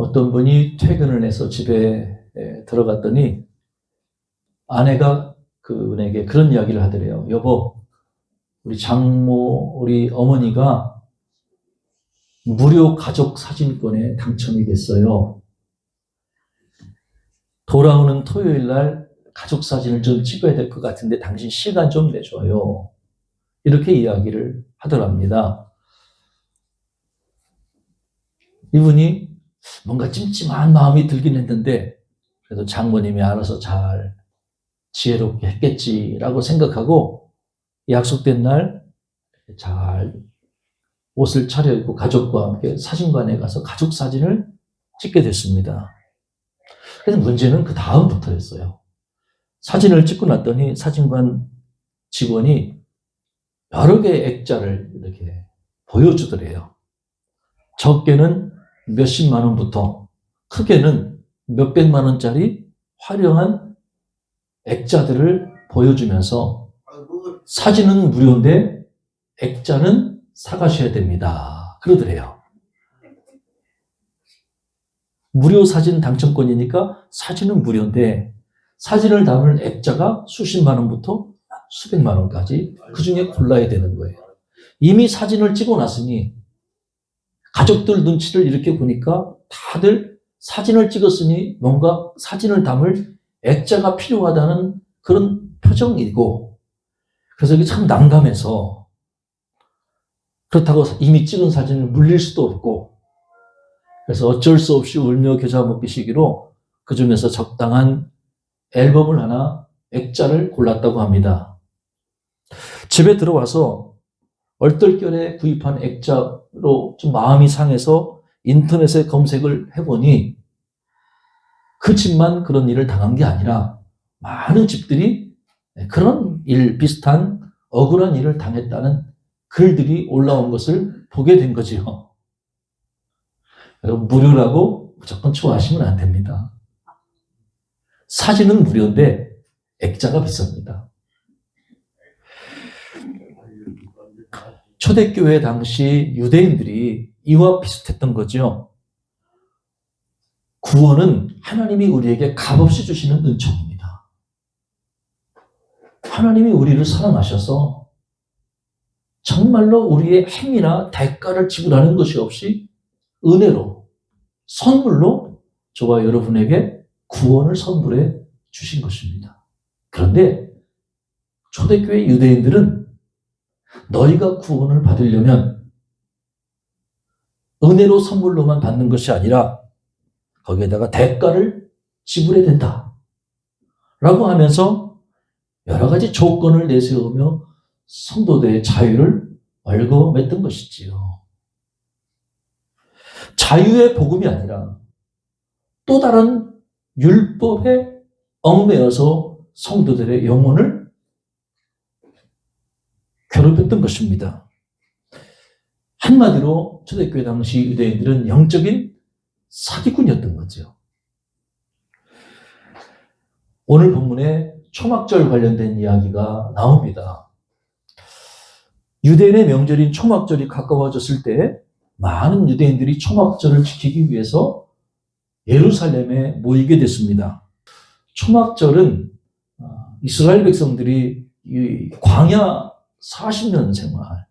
어떤 분이 퇴근을 해서 집에 들어갔더니 아내가 그분에게 그런 이야기를 하더래요. 여보, 우리 장모, 우리 어머니가 무료 가족 사진권에 당첨이 됐어요. 돌아오는 토요일 날 가족 사진을 좀 찍어야 될 것 같은데 당신 시간 좀 내줘요. 이렇게 이야기를 하더랍니다. 이분이 뭔가 찜찜한 마음이 들긴 했는데 그래도 장모님이 알아서 잘 지혜롭게 했겠지라고 생각하고 약속된 날 잘 옷을 차려입고 가족과 함께 사진관에 가서 가족 사진을 찍게 됐습니다. 그래서 문제는 그 다음부터였어요. 사진을 찍고 났더니 사진관 직원이 여러 개의 액자를 이렇게 보여주더래요. 적게는 몇십만 원부터 크게는 몇백만 원짜리 화려한 액자들을 보여주면서 사진은 무료인데 액자는 사가셔야 됩니다. 그러더래요. 무료 사진 당첨권이니까 사진은 무료인데 사진을 담을 액자가 수십만 원부터 수백만 원까지 그 중에 골라야 되는 거예요. 이미 사진을 찍어 놨으니 가족들 눈치를 이렇게 보니까 다들 사진을 찍었으니 뭔가 사진을 담을 액자가 필요하다는 그런 표정이고 그래서 이게 참 난감해서 그렇다고 이미 찍은 사진을 물릴 수도 없고 그래서 어쩔 수 없이 울며 겨자 먹기 시기로 그 중에서 적당한 앨범을 하나 액자를 골랐다고 합니다. 집에 들어와서 얼떨결에 구입한 액자로 좀 마음이 상해서 인터넷에 검색을 해보니 그 집만 그런 일을 당한 게 아니라 많은 집들이 그런 일 비슷한 억울한 일을 당했다는 글들이 올라온 것을 보게 된 거지요. 여러분 무료라고 무조건 좋아하시면 안 됩니다. 사진은 무료인데 액자가 비쌉니다. 초대교회 당시 유대인들이 이와 비슷했던 거죠. 구원은 하나님이 우리에게 값없이 주시는 은총입니다. 하나님이 우리를 사랑하셔서 정말로 우리의 행위나 대가를 지불하는 것이 없이 은혜로, 선물로 저와 여러분에게 구원을 선물해 주신 것입니다. 그런데 초대교회 유대인들은 너희가 구원을 받으려면 은혜로 선물로만 받는 것이 아니라 거기에다가 대가를 지불해야 된다. 라고 하면서 여러 가지 조건을 내세우며 성도들의 자유를 얽어맸던 것이지요. 자유의 복음이 아니라 또 다른 율법에 얽매여서 성도들의 영혼을 괴롭혔던 것입니다. 한마디로 초대교회 당시 유대인들은 영적인 사기꾼이었던 거죠. 오늘 본문에 초막절 관련된 이야기가 나옵니다. 유대인의 명절인 초막절이 가까워졌을 때 많은 유대인들이 초막절을 지키기 위해서 예루살렘에 모이게 됐습니다. 초막절은 이스라엘 백성들이 이 광야 40년 생활,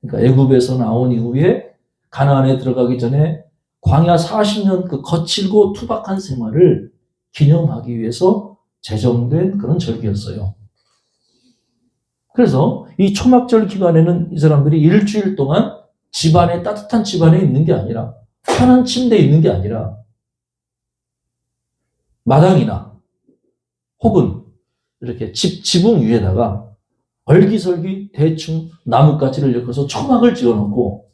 그러니까 애굽에서 나온 이후에 가나안에 들어가기 전에 광야 40년 그 거칠고 투박한 생활을 기념하기 위해서 제정된 그런 절기였어요. 그래서 이 초막절 기간에는 이 사람들이 일주일 동안 집안에 따뜻한 집안에 있는 게 아니라 편한 침대에 있는 게 아니라 마당이나 혹은 이렇게 지붕 위에다가 얼기설기 대충 나뭇가지를 엮어서 초막을 지어놓고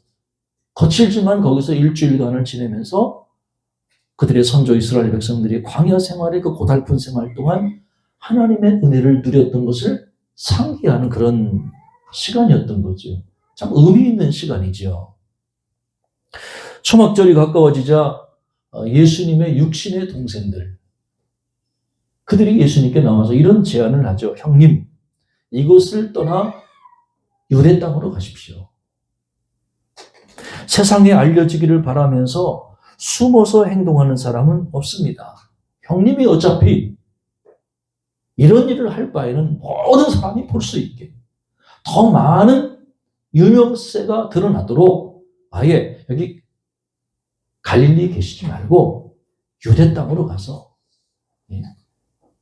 거칠지만 거기서 일주일간을 지내면서 그들의 선조 이스라엘 백성들이 광야 생활의 그 고달픈 생활 동안 하나님의 은혜를 누렸던 것을 상기하는 그런 시간이었던 거죠. 참 의미 있는 시간이죠. 초막절이 가까워지자 예수님의 육신의 동생들, 그들이 예수님께 나와서 이런 제안을 하죠. 형님, 이곳을 떠나 유대 땅으로 가십시오. 세상에 알려지기를 바라면서 숨어서 행동하는 사람은 없습니다. 형님이 어차피 이런 일을 할 바에는 모든 사람이 볼 수 있게 더 많은 유명세가 드러나도록 아예 여기 갈릴리에 계시지 말고 유대 땅으로 가서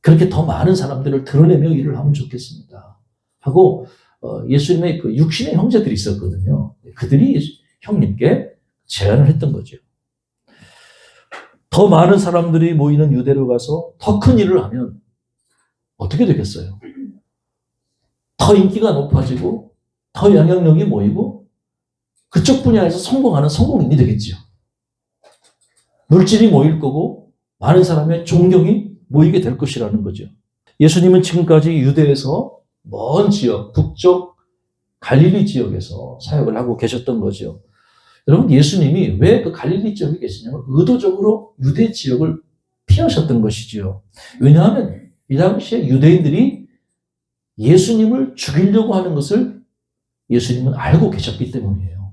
그렇게 더 많은 사람들을 드러내며 일을 하면 좋겠습니다. 하고 예수님의 그 육신의 형제들이 있었거든요. 그들이 형님께 제안을 했던 거죠. 더 많은 사람들이 모이는 유대로 가서 더 큰 일을 하면 어떻게 되겠어요? 더 인기가 높아지고 더 영향력이 모이고 그쪽 분야에서 성공하는 성공인이 되겠죠. 물질이 모일 거고 많은 사람의 존경이 모이게 될 것이라는 거죠. 예수님은 지금까지 유대에서 먼 지역, 북쪽 갈릴리 지역에서 사역을 하고 계셨던 거죠. 여러분, 예수님이 왜 그 갈릴리 지역에 계시냐면 의도적으로 유대 지역을 피하셨던 것이지요. 왜냐하면 이 당시에 유대인들이 예수님을 죽이려고 하는 것을 예수님은 알고 계셨기 때문이에요.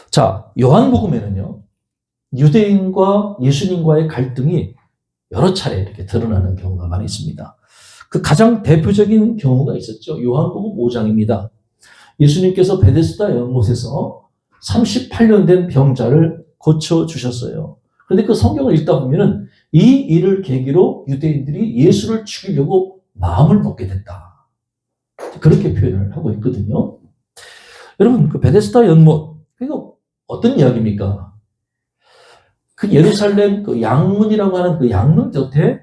자, 요한복음에는요, 유대인과 예수님과의 갈등이 여러 차례 이렇게 드러나는 경우가 많이 있습니다. 그 가장 대표적인 경우가 있었죠. 요한복음 5장입니다. 예수님께서 베데스다 연못에서 38년 된 병자를 고쳐주셨어요. 그런데 그 성경을 읽다 보면은 이 일을 계기로 유대인들이 예수를 죽이려고 마음을 먹게 됐다. 그렇게 표현을 하고 있거든요. 여러분, 그 베데스다 연못, 이거 어떤 이야기입니까? 그 예루살렘 그 양문이라고 하는 그 양문 곁에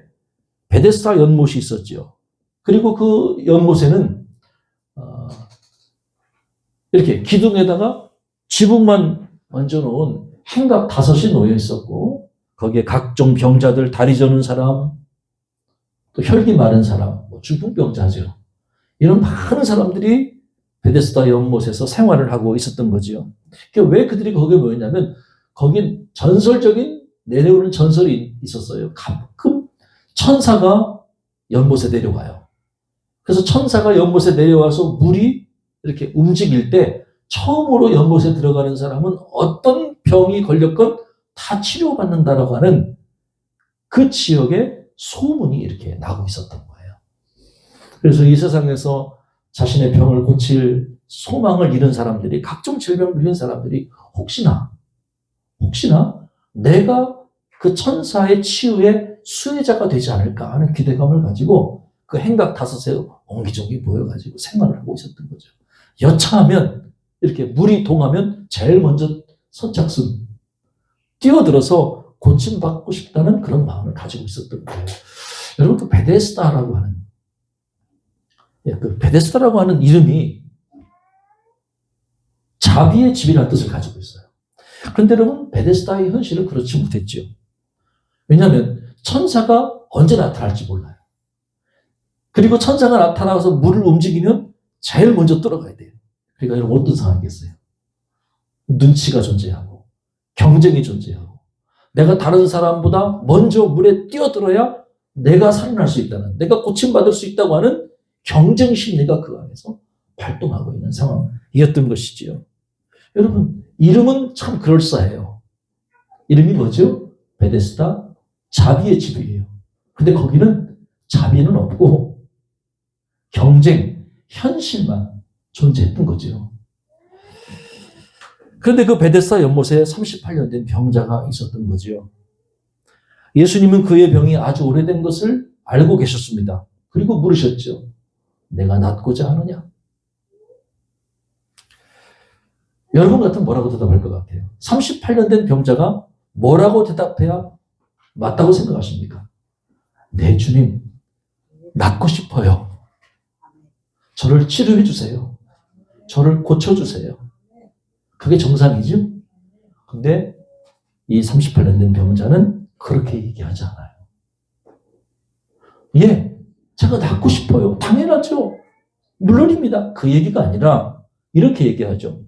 베데스다 연못이 있었죠. 그리고 그 연못에는 이렇게 기둥에다가 지붕만 얹어놓은 행각 5이 놓여 있었고 거기에 각종 병자들, 다리 저는 사람, 또 혈기 마른 사람, 중풍병자죠. 이런 많은 사람들이 베데스다 연못에서 생활을 하고 있었던 거죠. 왜 그들이 거기에 모였냐면 거긴 전설적인 내려오는 전설이 있었어요. 가끔 천사가 연못에 내려와요. 그래서 천사가 연못에 내려와서 물이 이렇게 움직일 때 처음으로 연못에 들어가는 사람은 어떤 병이 걸렸건 다 치료받는다라고 하는 그 지역에 소문이 이렇게 나고 있었던 거예요. 그래서 이 세상에서 자신의 병을 고칠 소망을 잃은 사람들이, 각종 질병을 잃은 사람들이 혹시나 내가 그 천사의 치유의 수혜자가 되지 않을까 하는 기대감을 가지고 그 행각 5에 옹기종기 모여가지고 생활을 하고 있었던 거죠. 여차하면 이렇게 물이 동하면 제일 먼저 선착순 뛰어들어서 고침받고 싶다는 그런 마음을 가지고 있었던 거예요. 여러분, 그 베데스다라고 하는 이름이 자비의 집이라는 뜻을 가지고 있어요. 그런데 여러분, 베데스다의 현실은 그렇지 못했죠. 왜냐하면 천사가 언제 나타날지 몰라요. 그리고 천사가 나타나서 물을 움직이면 제일 먼저 들어가야 돼요. 그러니까 여러분, 어떤 상황이겠어요? 눈치가 존재하고 경쟁이 존재하고 내가 다른 사람보다 먼저 물에 뛰어들어야 내가 살아날 수 있다는, 내가 고침받을 수 있다고 하는 경쟁 심리가 그 안에서 발동하고 있는 상황이었던 것이지요. 여러분, 이름은 참 그럴싸해요. 이름이 뭐죠? 베데스다, 자비의 집이에요. 근데 거기는 자비는 없고 경쟁, 현실만 존재했던 거죠. 그런데 그 베데스다 연못에 38년 된 병자가 있었던 거죠. 예수님은 그의 병이 아주 오래된 것을 알고 계셨습니다. 그리고 물으셨죠. 내가 낫고자 하느냐? 여러분 같으면 뭐라고 대답할 것 같아요? 38년 된 병자가 뭐라고 대답해야 맞다고 생각하십니까? 네, 주님, 낫고 싶어요. 저를 치료해 주세요. 저를 고쳐주세요. 그게 정상이죠? 근데 이 38년 된 병자는 그렇게 얘기하지 않아요. 예, 제가 낫고 싶어요. 당연하죠. 물론입니다. 그 얘기가 아니라 이렇게 얘기하죠.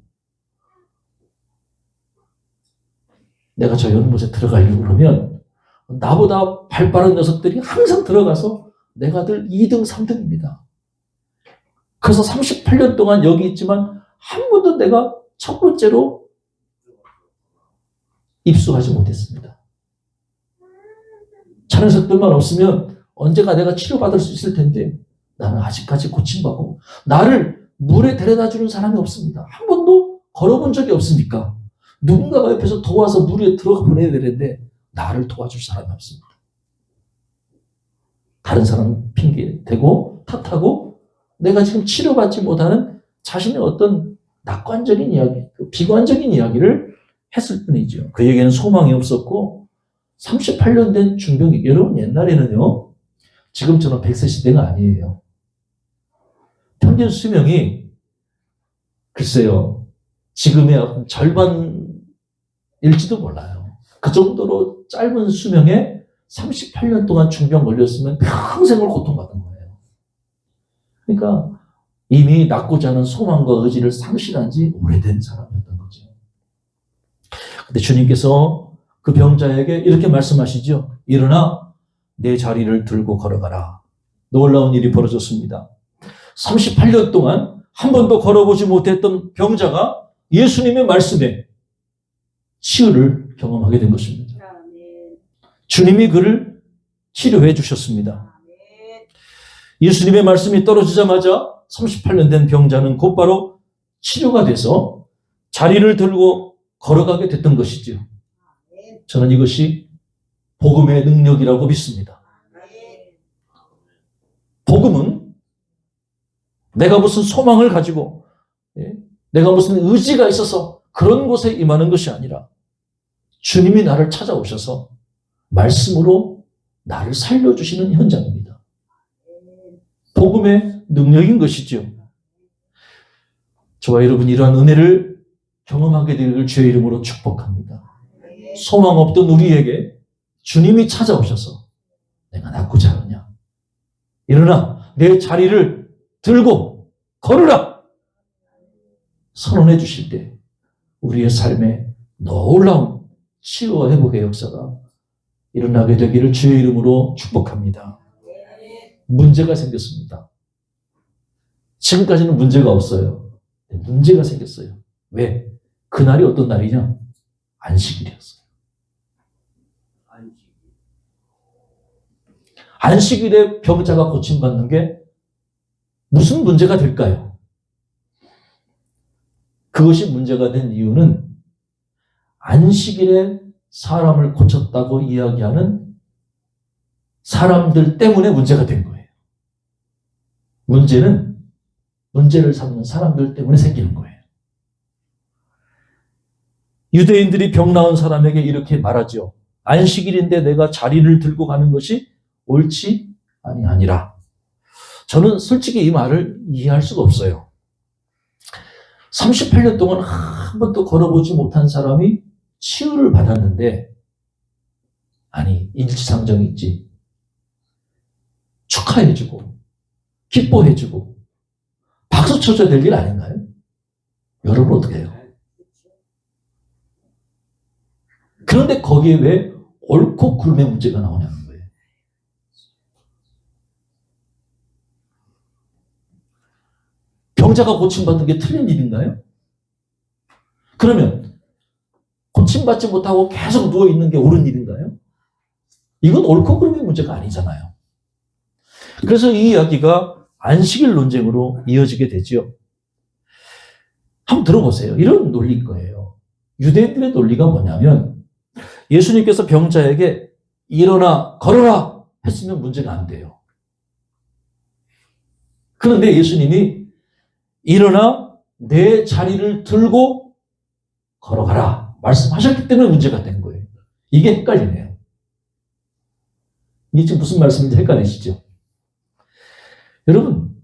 내가 저 연못에 들어가려고 그러면 나보다 발 빠른 녀석들이 항상 들어가서 내가 늘 2등, 3등입니다. 그래서 38년 동안 여기 있지만 한 번도 내가 첫 번째로 입수하지 못했습니다. 찬양석들만 없으면 언제가 내가 치료받을 수 있을 텐데 나는 아직까지 고침받고 나를 물에 데려다주는 사람이 없습니다. 한 번도 걸어본 적이 없으니까 누군가가 옆에서 도와서 물에 들어가 보내야 되는데 나를 도와줄 사람이 없습니다. 다른 사람 핑계 대고 탓하고 내가 지금 치료받지 못하는 자신의 어떤 낙관적인 이야기, 비관적인 이야기를 했을 뿐이죠. 그에게는 소망이 없었고 38년 된 중병이, 여러분 옛날에는요 지금처럼 100세 시대가 아니에요. 평균 수명이 글쎄요 지금의 어떤 절반일지도 몰라요. 그 정도로 짧은 수명에 38년 동안 중병 걸렸으면 평생을 고통받은 거예요. 그러니까 이미 낫고자 하는 소망과 의지를 상실한 지 오래된 사람이었던 거죠. 근데 주님께서 그 병자에게 이렇게 말씀하시죠. 일어나 내 자리를 들고 걸어가라. 놀라운 일이 벌어졌습니다. 38년 동안 한 번도 걸어보지 못했던 병자가 예수님의 말씀에 치유를 경험하게 된 것입니다. 주님이 그를 치료해 주셨습니다. 예수님의 말씀이 떨어지자마자 38년 된 병자는 곧바로 치료가 돼서 자리를 들고 걸어가게 됐던 것이죠. 저는 이것이 복음의 능력이라고 믿습니다. 복음은 내가 무슨 소망을 가지고 내가 무슨 의지가 있어서 그런 곳에 임하는 것이 아니라 주님이 나를 찾아오셔서 말씀으로 나를 살려주시는 현장입니다. 복음의 능력인 것이죠. 저와 여러분이 이러한 은혜를 경험하게 되기를 주의 이름으로 축복합니다. 소망 없던 우리에게 주님이 찾아오셔서 내가 낫고자 하느냐, 일어나 내 자리를 들고 걸으라 선언해 주실 때 우리의 삶에 놀라운 치유와 회복의 역사가 일어나게 되기를 주의 이름으로 축복합니다. 문제가 생겼습니다. 지금까지는 문제가 없어요. 문제가 생겼어요. 왜? 그날이 어떤 날이냐? 안식일이었어요. 안식일에 병자가 고침받는 게 무슨 문제가 될까요? 그것이 문제가 된 이유는 안식일에 사람을 고쳤다고 이야기하는 사람들 때문에 문제가 된 거예요. 문제는 문제를 삼는 사람들 때문에 생기는 거예요. 유대인들이 병 나은 사람에게 이렇게 말하죠. 안식일인데 내가 자리를 들고 가는 것이 옳지 아니하니라. 저는 솔직히 이 말을 이해할 수가 없어요. 38년 동안 한 번도 걸어보지 못한 사람이 치유를 받았는데, 아니 인지상정이 있지, 축하해주고 기뻐해주고 박수 쳐줘야 될 일 아닌가요? 여러분 어떻게 해요? 그런데 거기에 왜 옳고 그름의 문제가 나오냐는 거예요. 병자가 고침받는 게 틀린 일인가요? 그러면 고침받지 못하고 계속 누워있는 게 옳은 일인가요? 이건 옳고 그름의 문제가 아니잖아요. 그래서 이 이야기가 안식일 논쟁으로 이어지게 되죠. 한번 들어보세요. 이런 논리일 거예요. 유대인들의 논리가 뭐냐면 예수님께서 병자에게 일어나 걸어라 했으면 문제가 안 돼요. 그런데 예수님이 일어나 내 자리를 들고 걸어가라 말씀하셨기 때문에 문제가 된 거예요. 이게 헷갈리네요. 이게 지금 무슨 말씀인지 헷갈리시죠? 여러분,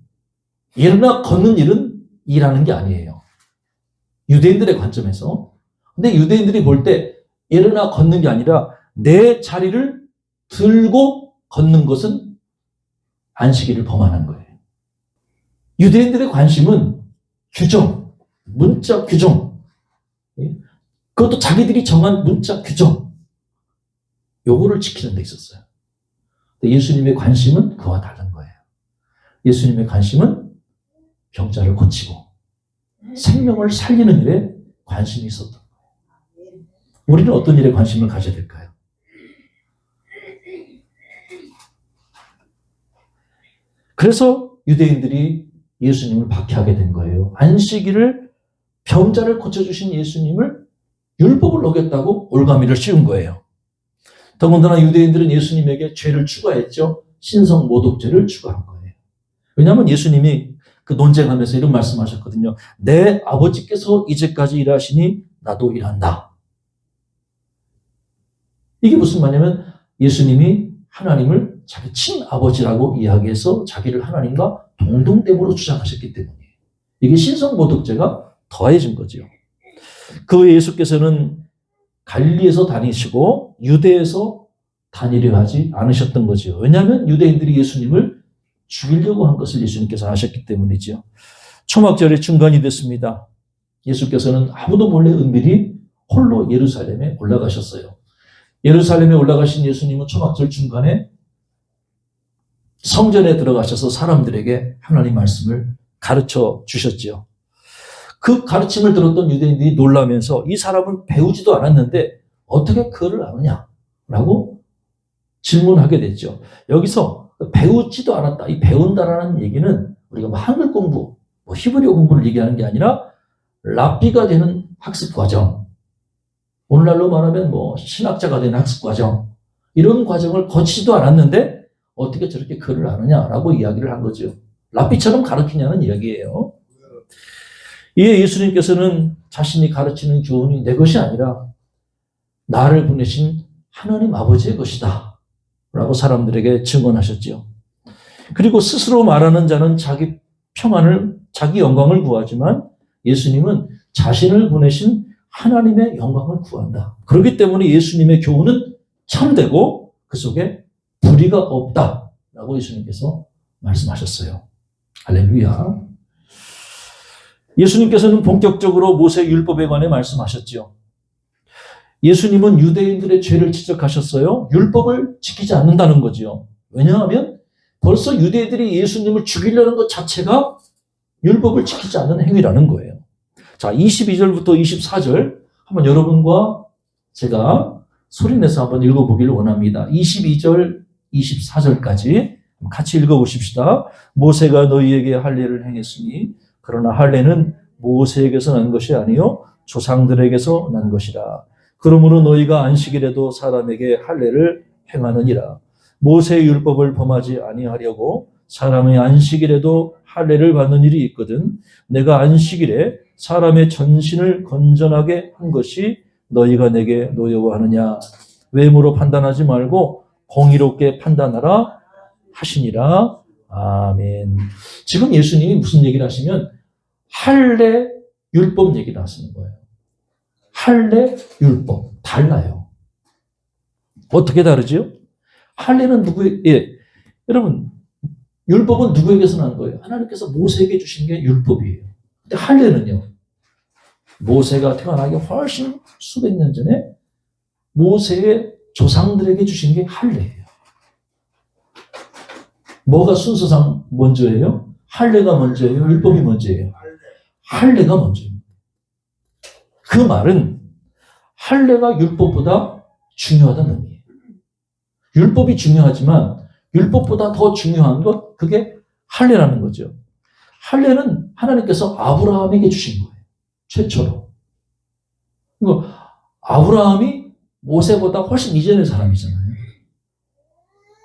일어나 걷는 일은 일하는 게 아니에요. 유대인들의 관점에서. 근데 유대인들이 볼 때 일어나 걷는 게 아니라 내 자리를 들고 걷는 것은 안식일을 범하는 거예요. 유대인들의 관심은 규정, 문자 규정. 그것도 자기들이 정한 문자 규정. 요거를 지키는 데 있었어요. 근데 예수님의 관심은 그와 다른 거예요. 예수님의 관심은 병자를 고치고 생명을 살리는 일에 관심이 있었던 거예요. 우리는 어떤 일에 관심을 가져야 될까요? 그래서 유대인들이 예수님을 박해하게 된 거예요. 안식일을 병자를 고쳐주신 예수님을 율법을 어겼다고 올가미를 씌운 거예요. 더군다나 유대인들은 예수님에게 죄를 추가했죠. 신성모독죄를 추가한 거예요. 왜냐하면 예수님이 그 논쟁하면서 이런 말씀하셨거든요. 내 아버지께서 이제까지 일하시니 나도 일한다. 이게 무슨 말이냐면 예수님이 하나님을 자기 친아버지라고 이야기해서 자기를 하나님과 동등됨으로 주장하셨기 때문이에요. 이게 신성모독죄가 더해진 거죠. 그 후에 예수께서는 갈릴리에서 다니시고 유대에서 다니려 하지 않으셨던 거죠. 왜냐하면 유대인들이 예수님을 죽이려고 한 것을 예수님께서 아셨기 때문이죠. 초막절이 중간이 됐습니다. 예수께서는 아무도 몰래 은밀히 홀로 예루살렘에 올라가셨어요. 예루살렘에 올라가신 예수님은 초막절 중간에 성전에 들어가셔서 사람들에게 하나님 말씀을 가르쳐 주셨지요. 그 가르침을 들었던 유대인들이 놀라면서 이 사람은 배우지도 않았는데 어떻게 그를 아느냐라고 질문하게 됐죠. 여기서 배우지도 않았다. 이 배운다라는 얘기는 우리가 뭐 한글 공부, 뭐 히브리어 공부를 얘기하는 게 아니라 랍비가 되는 학습 과정, 오늘날로 말하면 뭐 신학자가 되는 학습 과정, 이런 과정을 거치지도 않았는데 어떻게 저렇게 글을 아느냐라고 이야기를 한 거죠. 랍비처럼 가르치냐는 이야기예요. 이에 예수님께서는 자신이 가르치는 교훈이 내 것이 아니라 나를 보내신 하나님 아버지의 것이다 라고 사람들에게 증언하셨죠. 그리고 스스로 말하는 자는 자기 평안을, 자기 영광을 구하지만 예수님은 자신을 보내신 하나님의 영광을 구한다. 그렇기 때문에 예수님의 교훈은 참되고 그 속에 불의가 없다라고 예수님께서 말씀하셨어요. 할렐루야. 예수님께서는 본격적으로 모세 율법에 관해 말씀하셨죠. 예수님은 유대인들의 죄를 지적하셨어요. 율법을 지키지 않는다는 거죠. 왜냐하면 벌써 유대인들이 예수님을 죽이려는 것 자체가 율법을 지키지 않는 행위라는 거예요. 자, 22절부터 24절 한번 여러분과 제가 소리내서 한번 읽어보기를 원합니다. 22절, 24절까지 같이 읽어보십시다. 모세가 너희에게 할례를 행했으니 그러나 할례는 모세에게서 난 것이 아니요 조상들에게서 난 것이라. 그러므로 너희가 안식일에도 사람에게 할례를 행하느니라. 모세의 율법을 범하지 아니하려고 사람의 안식일에도 할례를 받는 일이 있거든. 내가 안식일에 사람의 전신을 건전하게 한 것이 너희가 내게 노여워하느냐. 외모로 판단하지 말고 공의롭게 판단하라 하시니라. 아멘. 지금 예수님이 무슨 얘기를 하시면 할례 율법 얘기를 하시는 거예요. 할례 율법 달라요. 어떻게 다르죠? 할례는 여러분 율법은 누구에게서 난 거예요? 하나님께서 모세에게 주신 게 율법이에요. 근데 할례는요, 모세가 태어나기 훨씬 수백 년 전에 모세의 조상들에게 주신 게 할례예요. 뭐가 순서상 먼저예요? 할례가 먼저예요? 율법이 먼저예요? 할례가 먼저입니다. 그 말은 할례가 율법보다 중요하다는 의미예요. 율법이 중요하지만 율법보다 더 중요한 것, 그게 할례라는 거죠. 할례는 하나님께서 아브라함에게 주신 거예요. 최초로. 아브라함이 모세보다 훨씬 이전의 사람이잖아요.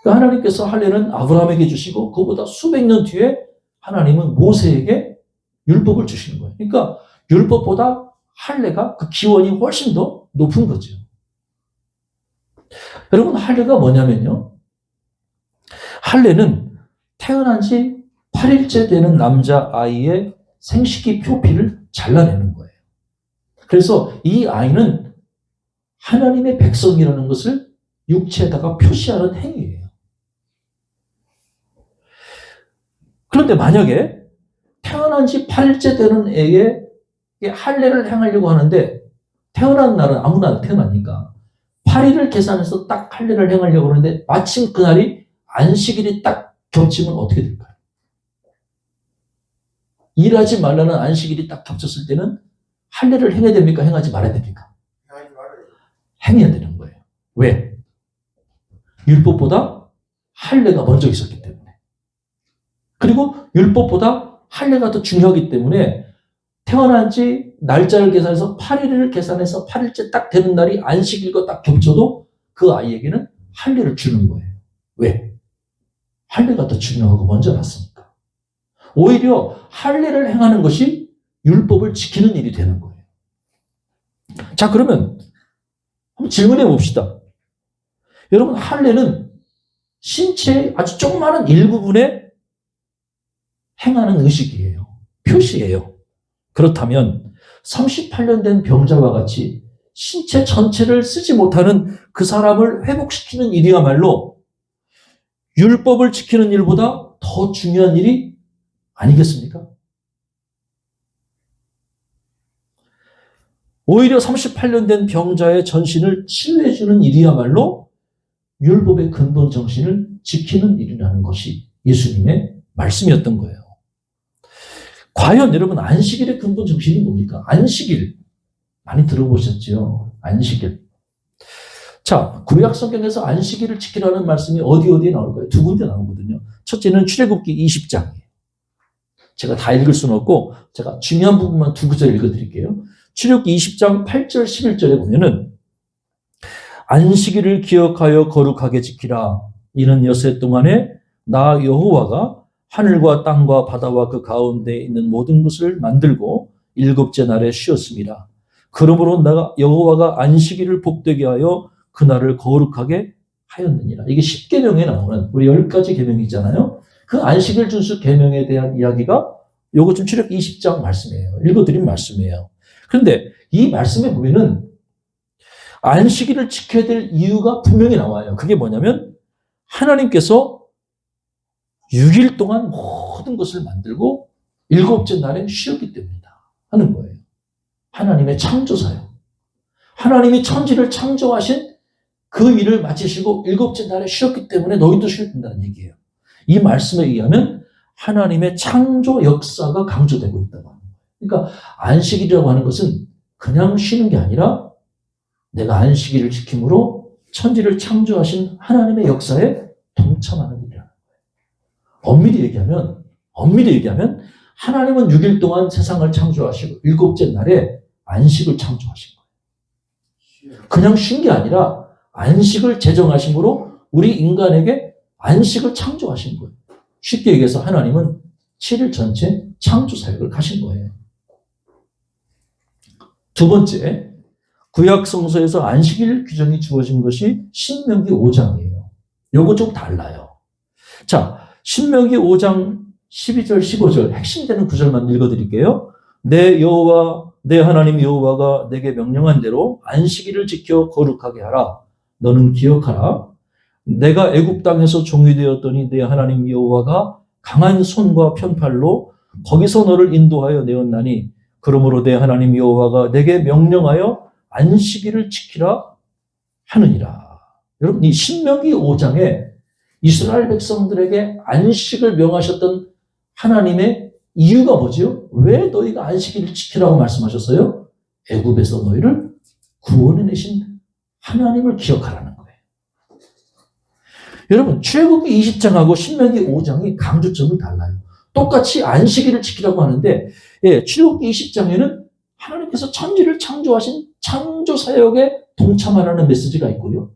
그러니까 하나님께서 할례는 아브라함에게 주시고 그보다 수백 년 뒤에 하나님은 모세에게 율법을 주시는 거예요. 그러니까 율법보다 할례가 그 기원이 훨씬 더 높은 거죠. 여러분, 할례가 뭐냐면요, 할례는 태어난 지 8일째 되는 남자아이의 생식기 표피를 잘라내는 거예요. 그래서 이 아이는 하나님의 백성이라는 것을 육체에다가 표시하는 행위예요. 그런데 만약에 태어난 지 8일째 되는 애에 할례를 행하려고 하는데, 태어난 날은 아무나 태어나니까 8일을 계산해서 딱 할례를 행하려고 하는데 마침 그날이 안식일이 딱 겹치면 어떻게 될까요? 일하지 말라는 안식일이 딱 겹쳤을 때는 할례를 행해야 됩니까? 행하지 말아야 됩니까? 행해야 되는 거예요. 왜? 율법보다 할례가 먼저 있었기 때문에. 그리고 율법보다 할례가 더 중요하기 때문에 태어난 지 날짜를 계산해서 8일을 계산해서 8일째 딱 되는 날이 안식일과 딱 겹쳐도 그 아이에게는 할례를 주는 거예요. 왜? 할례가 더 중요하고 먼저 났으니까. 오히려 할례를 행하는 것이 율법을 지키는 일이 되는 거예요. 자, 그러면 한번 질문해 봅시다. 여러분, 할례는 신체의 아주 조그마한 일부분에 행하는 의식이에요. 표시예요. 그렇다면 38년 된 병자와 같이 신체 전체를 쓰지 못하는 그 사람을 회복시키는 일이야말로 율법을 지키는 일보다 더 중요한 일이 아니겠습니까? 오히려 38년 된 병자의 전신을 치료해주는 일이야말로 율법의 근본 정신을 지키는 일이라는 것이 예수님의 말씀이었던 거예요. 과연 여러분 안식일의 근본 정신이 뭡니까? 안식일 많이 들어보셨죠? 안식일. 자, 구약 성경에서 안식일을 지키라는 말씀이 어디에 나올까요? 두 군데 나오거든요. 첫째는 출애굽기 20장이에요. 제가 다 읽을 수는 없고 제가 중요한 부분만 두 구절 읽어드릴게요. 출애굽기 20장 8절 11절에 보면은 안식일을 기억하여 거룩하게 지키라. 이는 여세 동안에 나 여호와가 하늘과 땅과 바다와 그 가운데 있는 모든 것을 만들고 일곱째 날에 쉬었습니다. 그러므로 내가 여호와가 안식일을 복되게 하여 그날을 거룩하게 하였느니라. 이게 10계명에 나오는 우리 10가지 계명이잖아요. 그 안식일 준수 계명에 대한 이야기가 요거 좀 출애굽기 20장 말씀이에요. 읽어드린 말씀이에요. 그런데 이 말씀에 보면은 안식일을 지켜야 될 이유가 분명히 나와요. 그게 뭐냐면 하나님께서 6일 동안 모든 것을 만들고 일곱째 날에 쉬었기 때문이다 하는 거예요. 하나님의 창조사요. 하나님이 천지를 창조하신 그 일을 마치시고 일곱째 날에 쉬었기 때문에 너희도 쉬어야 된다는 얘기예요. 이 말씀에 의하면 하나님의 창조 역사가 강조되고 있다고 하는 거예요. 그러니까 안식일이라고 하는 것은 그냥 쉬는 게 아니라 내가 안식일을 지킴으로 천지를 창조하신 하나님의 역사에 동참하는 일이라는 거예요. 엄밀히 얘기하면 하나님은 6일 동안 세상을 창조하시고 일곱째 날에 안식을 창조하신 거예요. 그냥 쉰 게 아니라 안식을 제정하심으로 우리 인간에게 안식을 창조하신 거예요. 쉽게 얘기해서 하나님은 7일 전체 창조 사역을 하신 거예요. 두 번째, 구약 성서에서 안식일 규정이 주어진 것이 신명기 5장이에요. 요거 좀 달라요. 자, 신명기 5장 12절 15절 핵심되는 구절만 읽어드릴게요. 내 하나님 여호와가 내게 명령한 대로 안식일을 지켜 거룩하게 하라. 너는 기억하라. 내가 애굽 땅에서 종이 되었더니 내 하나님 여호와가 강한 손과 편팔로 거기서 너를 인도하여 내었나니 그러므로 내 하나님 여호와가 내게 명령하여 안식일을 지키라 하느니라. 여러분, 이 신명기 5장에 이스라엘 백성들에게 안식을 명하셨던 하나님의 이유가 뭐죠? 왜 너희가 안식일을 지키라고 말씀하셨어요? 애굽에서 너희를 구원해내신 하나님을 기억하라는 거예요. 여러분, 출애굽기 20장하고 신명기 5장이 강조점이 달라요. 똑같이 안식일을 지키라고 하는데 출애굽기 20장에는 하나님께서 천지를 창조하신 창조 사역에 동참하라는 메시지가 있고요.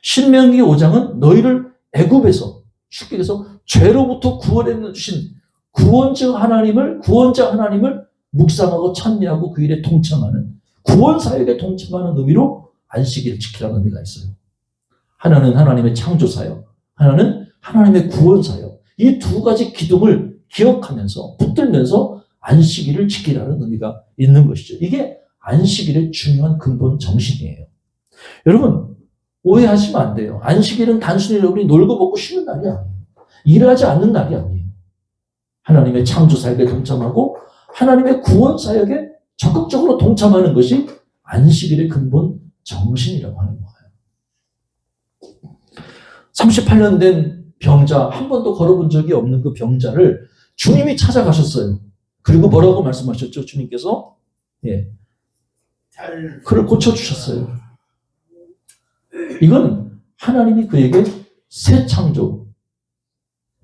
신명기 5장은 너희를 애굽에서 쉽게 해서 죄로부터 구원해 주신 구원자 하나님을 묵상하고 찬미하고 그 일에 동참하는 구원 사역에 동참하는 의미로 안식일을 지키라는 의미가 있어요. 하나는 하나님의 창조 사역, 하나는 하나님의 구원 사역. 이 두 가지 기둥을 기억하면서 붙들면서 안식일을 지키라는 의미가 있는 것이죠. 이게 안식일의 중요한 근본 정신이에요. 여러분, 오해하시면 안 돼요. 안식일은 단순히 여러분이 놀고 먹고 쉬는 날이 아니에요. 일하지 않는 날이 아니에요. 하나님의 창조 사역에 동참하고 하나님의 구원 사역에 적극적으로 동참하는 것이 안식일의 근본 정신이라고 하는 거예요. 38년 된 병자, 한 번도 걸어본 적이 없는 그 병자를 주님이 찾아가셨어요. 그리고 뭐라고 말씀하셨죠? 주님께서 그를 고쳐주셨어요. 이건 하나님이 그에게 새 창조,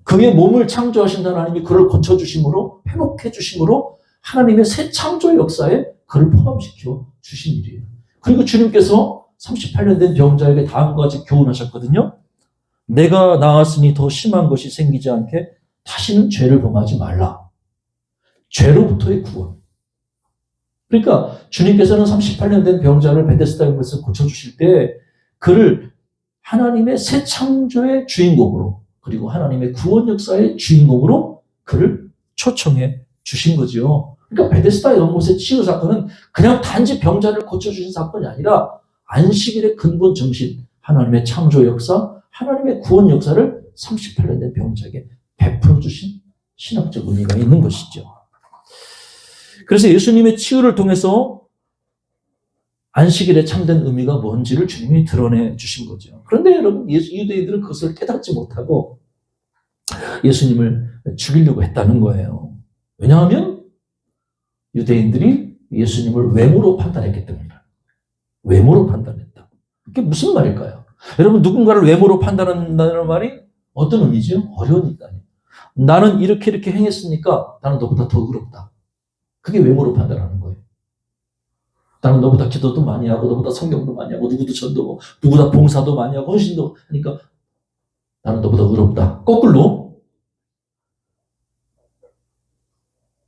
그의 몸을 창조하신 하나님이 그를 고쳐주심으로, 회복해주심으로 하나님의 새 창조 역사에 그를 포함시켜 주신 일이에요. 그리고 주님께서 38년 된 병자에게 다음과 같이 교훈하셨거든요. 내가 나았으니 더 심한 것이 생기지 않게 다시는 죄를 범하지 말라. 죄로부터의 구원. 그러니까 주님께서는 38년 된 병자를 베데스다 연못에서 고쳐주실 때 그를 하나님의 새 창조의 주인공으로, 그리고 하나님의 구원 역사의 주인공으로 그를 초청해 주신 거죠. 그러니까 베데스다 연못의 치유 사건은 그냥 단지 병자를 고쳐주신 사건이 아니라 안식일의 근본 정신, 하나님의 창조 역사, 하나님의 구원 역사를 38년 된 병자에게 베풀어 주신 신학적 의미가 있는 것이죠. 그래서 예수님의 치유를 통해서 안식일의 참된 의미가 뭔지를 주님이 드러내 주신 거죠. 그런데 여러분, 유대인들은 그것을 깨닫지 못하고 예수님을 죽이려고 했다는 거예요. 왜냐하면 유대인들이 예수님을 외모로 판단했기 때문이다. 외모로 판단했다. 그게 무슨 말일까요? 여러분, 누군가를 외모로 판단한다는 말이 어떤 의미죠? 어려운 일이에요. 나는 이렇게 행했으니까 나는 너보다 더 의롭다. 그게 외모로 판단하는 거예요. 나는 너보다 기도도 많이 하고, 너보다 성경도 많이 하고, 누구도 전도고, 누구보다 봉사도 많이 하고, 헌신도 하니까 나는 너보다 의롭다. 거꾸로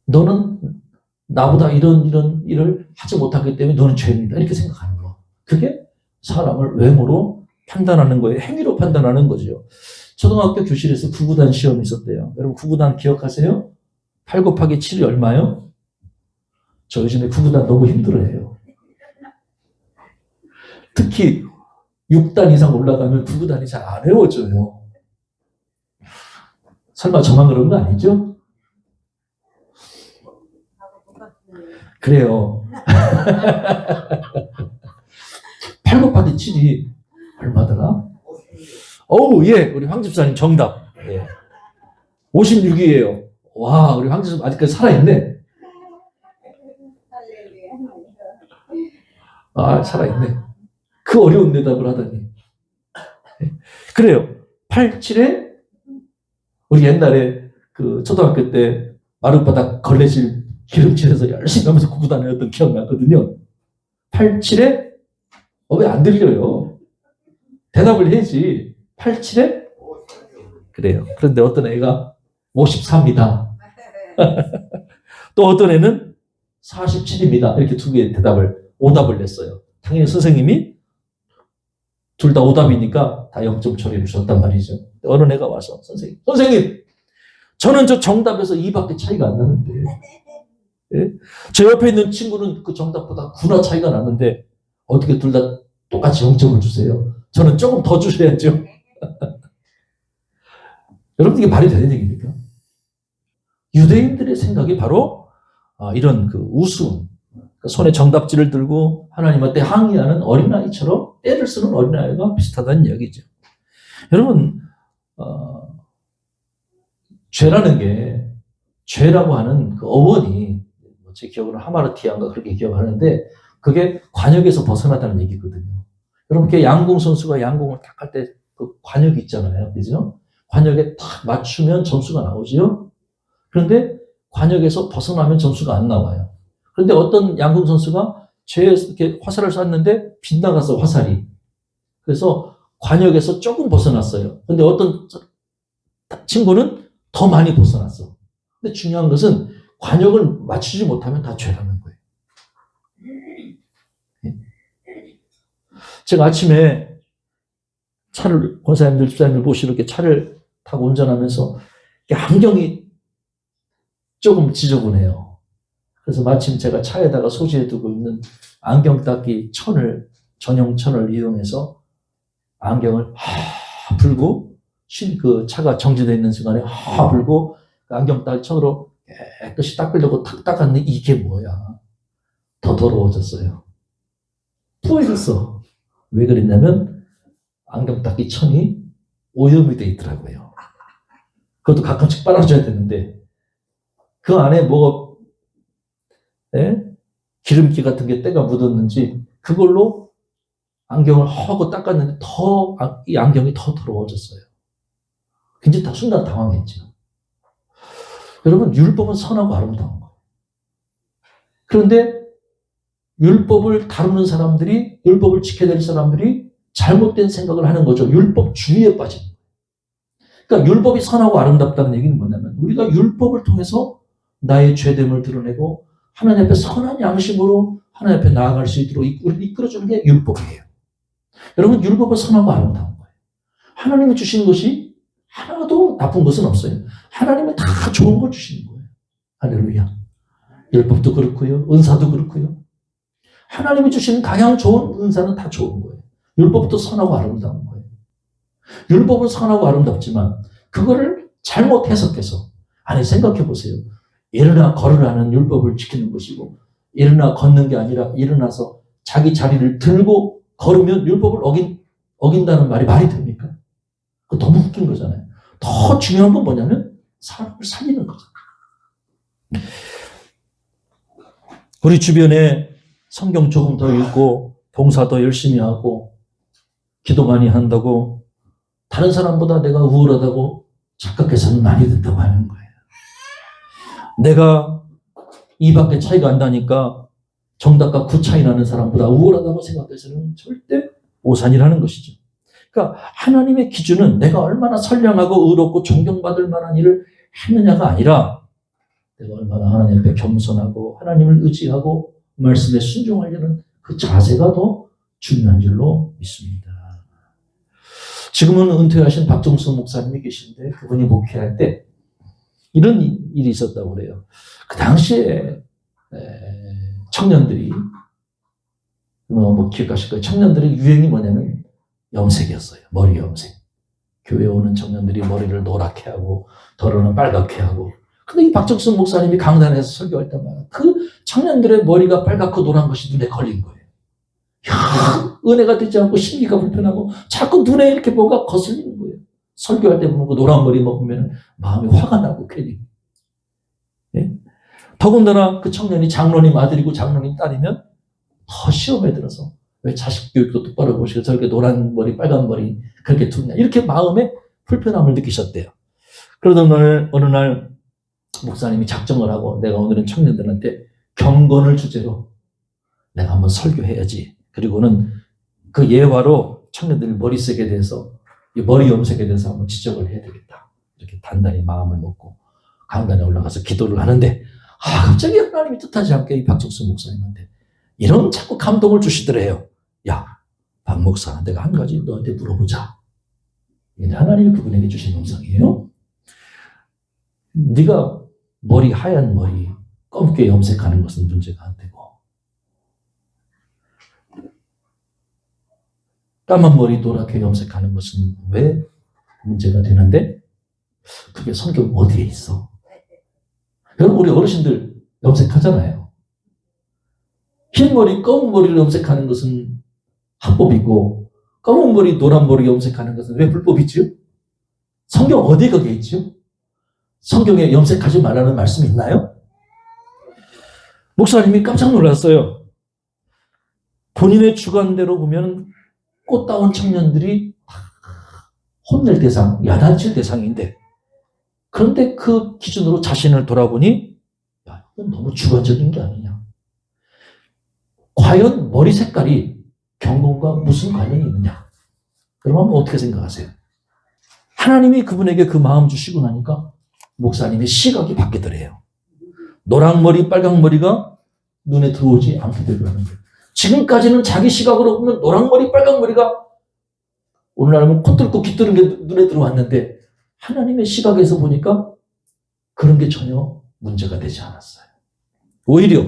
너는 나보다 이런 일을 하지 못하기 때문에 너는 죄인이다. 이렇게 생각하는 거. 그게 사람을 외모로 판단하는 거예요. 행위로 판단하는 거죠. 초등학교 교실에서 구구단 시험이 있었대요. 여러분, 구구단 기억하세요? 8 곱하기 7이 얼마요? 저 요즘에 구구단 너무 힘들어해요. 특히 6단 이상 올라가면 구구단이 잘 안 외워져요. 설마 저만 그런 거 아니죠? 그래요. 8 곱하기 7이 얼마더라? 예, 우리 황 집사님 정답. 예. 56이에요. 와, 우리 황 집사님 아직까지 살아있네. 살아있네. 그 어려운 대답을 하다니. 그래요. 8, 7에 우리 옛날에 그 초등학교 때 마룻바닥 걸레질 기름칠해서 열심히 하면서 구구 다녔던 기억나거든요. 8, 7에 왜 안 들려요? 대답을 해야지. 8, 7에? 그래요. 그런데 어떤 애가 54입니다. 또 어떤 애는 47입니다. 이렇게 두 개의 오답을 냈어요. 당연히 선생님이 둘 다 오답이니까 다 0점 처리해 주셨단 말이죠. 어느 애가 와서 선생님, 저는 저 정답에서 2밖에 차이가 안 나는데, 예? 저 옆에 있는 친구는 그 정답보다 9나 차이가 나는데 어떻게 둘 다 똑같이 0점을 주세요? 저는 조금 더 주셔야죠. 여러분, 이게 말이 되는 얘기입니까? 유대인들의 생각이 바로 이런 그 우스움, 손에 정답지를 들고 하나님한테 항의하는 어린아이처럼 떼를 쓰는 어린아이가 비슷하다는 얘기죠. 여러분, 죄라는 게, 죄라고 하는 그 어원이 제 기억으로 하마르티아인가 그렇게 기억하는데 그게 관역에서 벗어나다는 얘기거든요. 여러분, 이렇게 양궁 선수가 양궁을 딱 할 때 그 관역이 있잖아요. 그죠? 관역에 딱 맞추면 점수가 나오죠. 그런데 관역에서 벗어나면 점수가 안 나와요. 그런데 어떤 양궁 선수가 이렇게 화살을 쐈는데 빗나가서 화살이. 그래서 관역에서 조금 벗어났어요. 그런데 어떤 친구는 더 많이 벗어났어. 근데 중요한 것은 관역을 맞추지 못하면 다 죄라는 거예요. 제가 아침에 권사님들, 집사님들 모시러 이렇게 차를 타고 운전하면서 안경이 조금 지저분해요. 그래서 마침 제가 차에다가 소지해 두고 있는 안경 닦기 전용 천을 이용해서 안경을 불고, 그 차가 정지되어 있는 순간에 불고, 안경 닦기 천으로 깨끗이 닦으려고 탁 닦았는데 이게 뭐야? 더 더러워졌어요. 뿌해졌어. 왜 그랬냐면 안경 닦기 천이 오염이 돼 있더라고요. 그것도 가끔씩 빨아줘야 되는데 그 안에 뭐가 기름기 같은 게 때가 묻었는지 그걸로 안경을 하고 닦았는데 이 안경이 더 더러워졌어요. 굉장히 순간 당황했죠. 여러분, 율법은 선하고 아름다운 거예요. 그런데 율법을 다루는 사람들이, 율법을 지켜야 될 사람들이 잘못된 생각을 하는 거죠. 율법주의에 빠지는 거예요. 그러니까 율법이 선하고 아름답다는 얘기는 뭐냐면 우리가 율법을 통해서 나의 죄됨을 드러내고 하나님 앞에 선한 양심으로 하나님 앞에 나아갈 수 있도록 우리를 이끌어주는 게 율법이에요. 여러분, 율법은 선하고 아름다운 거예요. 하나님이 주신 것이 하나도 나쁜 것은 없어요. 하나님은 다 좋은 걸 주시는 거예요. 할렐루야. 율법도 그렇고요. 은사도 그렇고요. 하나님이 주시는 가장 좋은 은사는 다 좋은 거예요. 율법도 선하고 아름다운 거예요. 율법은 선하고 아름답지만 그거를 잘못 해석해서, 아니 생각해 보세요. 일어나 걸으라는 율법을 지키는 것이고 일어나 걷는 게 아니라 일어나서 자기 자리를 들고 걸으면 율법을 어긴다는 말이 됩니까? 그거 너무 웃긴 거잖아요. 더 중요한 건 뭐냐면 사람을 살리는 거잖아요. 우리 주변에 성경 조금 더 읽고 봉사 더 열심히 하고 기도 많이 한다고 다른 사람보다 내가 우월하다고 착각해서는 많이 된다고 하는 거예요. 내가 이밖에 차이가 안 나니까 정답과 9 차이 나는 사람보다 우월하다고 생각해서는 절대 오산이라는 것이죠. 그러니까 하나님의 기준은 내가 얼마나 선량하고 의롭고 존경받을 만한 일을 했느냐가 아니라 내가 얼마나 하나님 앞에 겸손하고 하나님을 의지하고 말씀에 순종하려는 그 자세가 더 중요한 줄로 믿습니다. 지금은 은퇴하신 박종수 목사님이 계신데 그분이 목회할 때 이런 일이 있었다고 그래요. 그 당시에 청년들이 기억하실 거예요. 청년들의 유행이 뭐냐면 염색이었어요. 머리 염색. 교회 오는 청년들이 머리를 노랗게 하고 더러는 빨갛게 하고. 근데 이 박정수 목사님이 강단에서 설교할 때마다 그 청년들의 머리가 빨갛고 노란 것이 눈에 걸린 거예요. 야, 은혜가 되지 않고 심리가 불편하고 자꾸 눈에 이렇게 뭐가 거슬리는 거예요. 설교할 때 보면 그 노란 머리 먹으면 마음이 화가 나고 괜히. 예? 더군다나 그 청년이 장로님 아들이고 장로님 딸이면 더 시험에 들어서 왜 자식 교육도 똑바로 보시고 저렇게 노란 머리 빨간 머리 그렇게 두냐 이렇게 마음에 불편함을 느끼셨대요. 그러던 어느 날 목사님이 작정을 하고 내가 오늘은 청년들한테 경건을 주제로 내가 한번 설교해야지. 그리고는 그 예화로 청년들 머리색에 대해서 머리 염색에 대해서 한번 지적을 해야 되겠다. 이렇게 단단히 마음을 먹고 강단에 올라가서 기도를 하는데 갑자기 하나님이 뜻하지 않게 이 박종수 목사님한테 이런 자꾸 감동을 주시더래요. 야, 박 목사, 내가 한 가지 너한테 물어보자. 이게 하나님이 그분에게 주신 음성이에요. 네가 하얀 머리 검게 염색하는 것은 문제가 안 되고 까만 머리 노랗게 염색하는 것은 왜 문제가 되는데? 그게 성경 어디에 있어? 여러분, 우리 어르신들 염색하잖아요. 흰 머리, 검은 머리를 염색하는 것은 합법이고 검은 머리, 노란 머리 염색하는 것은 왜 불법이죠? 성경 어디에 거기에 있죠? 성경에 염색하지 말라는 말씀이 있나요? 목사님이 깜짝 놀랐어요. 본인의 주관대로 보면 꽃다운 청년들이 혼낼 대상, 야단칠 대상인데 그런데 그 기준으로 자신을 돌아보니 야, 이건 너무 주관적인 게 아니냐. 과연 머리 색깔이 경건과 무슨 관련이 있느냐. 그러면 어떻게 생각하세요? 하나님이 그분에게 그 마음 주시고 나니까 목사님의 시각이 바뀌더래요. 노랑머리, 빨강머리가 눈에 들어오지 않게 되더라는 거예요. 지금까지는 자기 시각으로 보면 노랑머리, 빨강머리가 오늘날은 코 뚫고 귀 뚫은 게 눈에 들어왔는데 하나님의 시각에서 보니까 그런 게 전혀 문제가 되지 않았어요. 오히려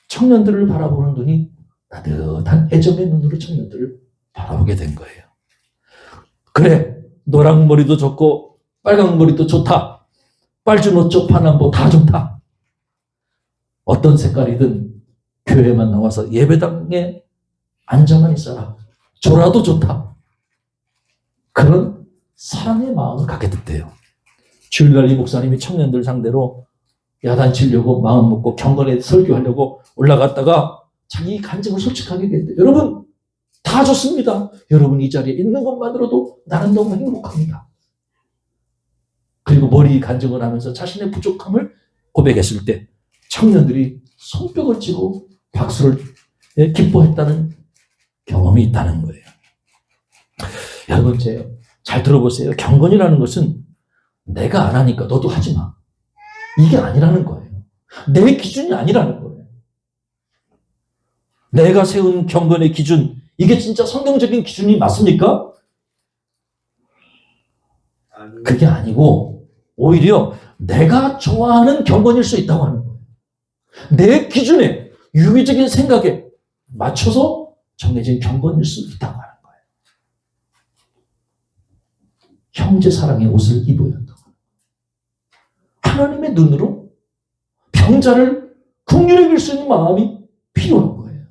청년들을 바라보는 눈이 따뜻한 애정의 눈으로 청년들을 바라보게 된 거예요. 그래, 노랑머리도 좋고 빨강머리도 좋다. 빨주노초 파남보 다 좋다. 어떤 색깔이든 교회만 나와서 예배당에 앉아만 있어라. 졸아도 좋다. 그런 사랑의 마음을 갖게 됐대요. 주일관리 목사님이 청년들 상대로 야단치려고 마음 먹고 경건에 설교하려고 올라갔다가 자기 간증을 솔직하게 했대요. 여러분, 다 좋습니다. 여러분 이 자리에 있는 것만으로도 나는 너무 행복합니다. 그리고 머리 간증을 하면서 자신의 부족함을 고백했을 때 청년들이 손뼉을 치고 박수를 기뻐했다는 경험이 있다는 거예요. 여러분 잘 들어보세요. 경건이라는 것은 내가 안 하니까 너도 하지 마. 이게 아니라는 거예요. 내 기준이 아니라는 거예요. 내가 세운 경건의 기준, 이게 진짜 성경적인 기준이 맞습니까? 그게 아니고 오히려 내가 좋아하는 경건일 수 있다고 하는 거예요. 내 기준에, 유기적인 생각에 맞춰서 정해진 경건일 수 있다고 하는 거예요. 형제 사랑의 옷을 입어야 한다고. 하나님의 눈으로 병자를 긍휼히 여길 수 있는 마음이 필요한 거예요.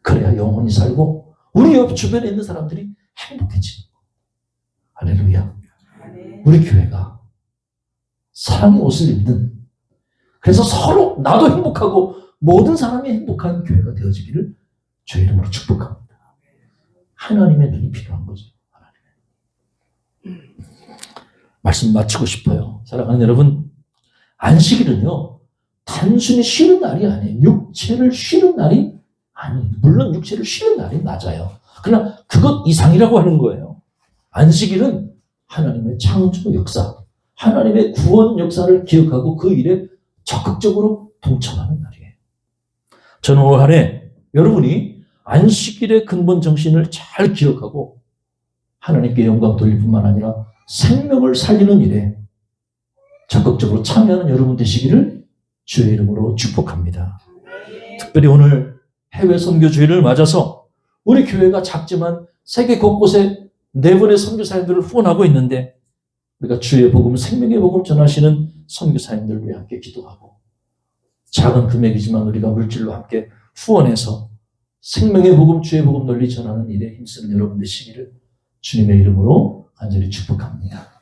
그래야 영혼이 살고 우리 옆 주변에 있는 사람들이 행복해지는 거예요. 할렐루야. 우리 교회가 사랑의 옷을 입는, 그래서 서로 나도 행복하고 모든 사람이 행복한 교회가 되어지기를 주의 이름으로 축복합니다. 하나님의 눈이 필요한 거죠. 말씀 마치고 싶어요. 사랑하는 여러분, 안식일은요 단순히 쉬는 날이 아니에요. 육체를 쉬는 날이 아니에요. 물론 육체를 쉬는 날이 맞아요. 그러나 그것 이상이라고 하는 거예요. 안식일은 하나님의 창조 역사, 하나님의 구원 역사를 기억하고 그 일에 적극적으로 동참하는 날이에요. 저는 올 한 해 여러분이 안식일의 근본 정신을 잘 기억하고 하나님께 영광 돌릴 뿐만 아니라 생명을 살리는 일에 적극적으로 참여하는 여러분 되시기를 주의 이름으로 축복합니다. 특별히 오늘 해외 선교주일을 맞아서 우리 교회가 작지만 세계 곳곳에 4분의 선교사님들을 후원하고 있는데, 우리가 주의 복음, 생명의 복음 전하시는 선교사님들을 위해 함께 기도하고, 작은 금액이지만 우리가 물질로 함께 후원해서 생명의 복음, 주의 복음 널리 전하는 일에 힘쓰는 여러분 되시기를 주님의 이름으로 간절히 축복합니다.